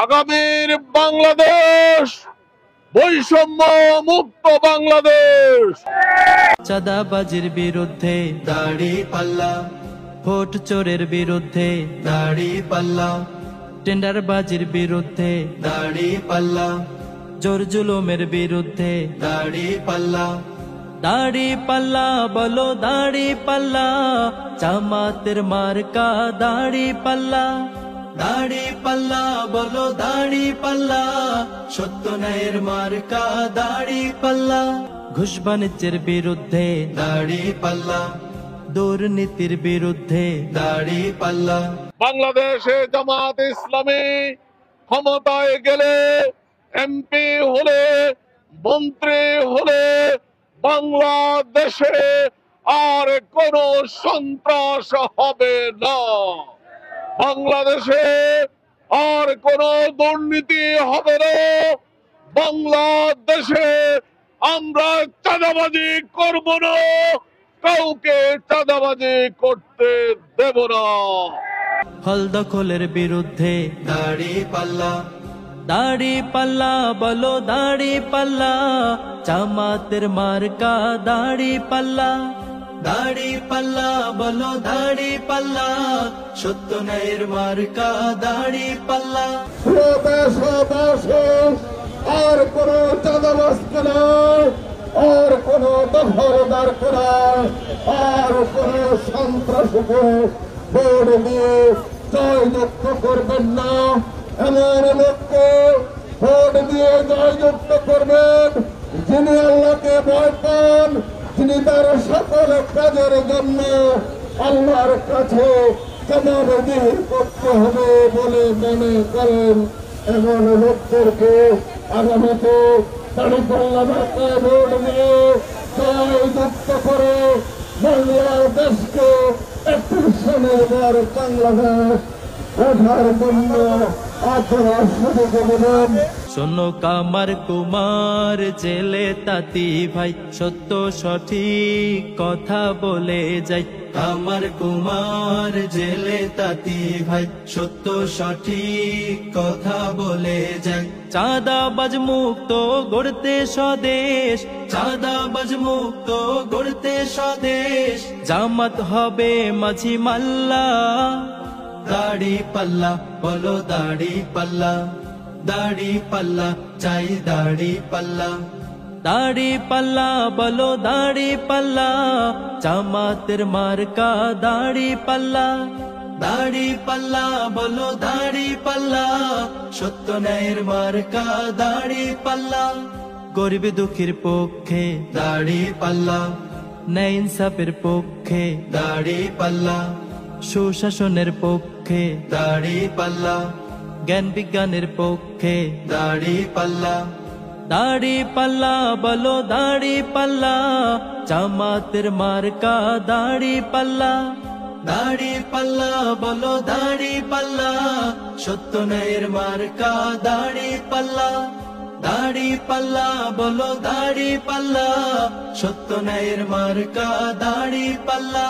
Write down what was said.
আগামীর বাংলাদেশ বৈষম্য মুক্ত বাংলাদেশ। চাঁদাবাজির বিরুদ্ধে দাড়ি পাল্লা, ভোট চোরের বিরুদ্ধে দাড়ি পাল্লা, টেন্ডারবাজির বিরুদ্ধে দাড়ি পাল্লা, জোর জুলুমের বিরুদ্ধে দাড়ি পাল্লা, দাড়ি পাল্লা বলো দাড়ি পাল্লা, জামাতের মার্কা দাড়ি পাল্লা। দাড়ি পাল্লা বলো দাড়ি পাল্লা, সত্য ন্যায়ের মার্কা দাড়ি পাল্লা, ঘুষ বাণিজ্যের বিরুদ্ধে দাড়ি পাল্লা, দুর্নীতির বিরুদ্ধে দাড়ি পাল্লা। বাংলাদেশে জামাত ইসলামী ক্ষমতায় গেলে, এমপি হলে, মন্ত্রী হলে বাংলাদেশে আর কোনো সন্ত্রাস হবে না। বাংলাদেশে আর কোনো দুর্নীতি হবে না। বাংলাদেশে আমরা চাঁদাবাজি করব না, কাউকে চাঁদাবাজি করতে দেব না। হল দখলের বিরুদ্ধে দাড়ি পাল্লা, দাড়ি পাল্লা বলো দাড়ি পাল্লা, জামাতের মার্কা দাড়ি পাল্লা। দাড়ি পাল্লা বলো দাড়ি পাল্লা, সত্য ন্যায়ের মার্কা দাড়ি পাল্লা। আর কোন চাঁদাবাজ নয়, আর কোন দখলদার নয়, আর কোন সন্ত্রাসীকে ভোট দিয়ে জয়যুক্ত করবেন না। এমন লোককে ভোট দিয়ে জয়যুক্ত করবেন যিনি আল্লাহকে ভয় পান, যিনি তার সকল কাজের জন্য আল্লাহর কাছে জবাবদিহি করতে হবে বলে মনে করেন। এমন লোকদেরকে আগামীতে দাঁড়িপাল্লা মার্কায় ভোট দিয়ে জয়যুক্ত করে বাংলাদেশকে একটি স্বনির্ভর বাংলাদেশ ওঠার জন্য আপনারা সুযোগ দেবেন। শোনো কামার কুমার জেলে তাঁতি ভাই, সত্য সঠিক কথা বলে যাই। কামার কুমার জেলে তাঁতি ভাই, সত্য সঠিক কথা বলে যায়। চাঁদাবাজ মুক্ত গড়তে স্বদেশ, চাঁদাবাজ মুক্ত গড়তে স্বদেশ, জামাত হবে মাঝি মাল্লা। দাড়ি পাল্লা বলো দাড়ি পাল্লা, দাড়ি পাল্লা চাই দাড়ি পাল্লা। দাড়ি পাল্লা বলো দাড়ি পাল্লা, জামাতের মার্কা দাড়ি পাল্লা। দাড়ি পাল্লা বলো দাড়ি পাল্লা, সত্য ন্যায়ের মার্কা দাড়ি পাল্লা। গরিব দুঃখীর পক্ষে দাড়ি পাল্লা, ন্যায় ইনসাফের পক্ষে, দাড়ি পাল্লা, সুশাসনের পক্ষে, দাড়ি পাল্লা, জ্ঞান বিজ্ঞানের পক্ষে। দাড়ি পাল্লা, দাড়ি পাল্লা বলো দাড়ি পাল্লা, জামাতের মার্কা দাড়ি পাল্লা। দাড়ি পাল্লা বলো দাড়ি পাল্লা, সত্য ন্যায়ের মার্কা দাড়ি পাল্লা। দাড়ি পাল্লা বলো দাড়ি পাল্লা, সত্য ন্যায়ের মার্কা দাড়ি পাল্লা।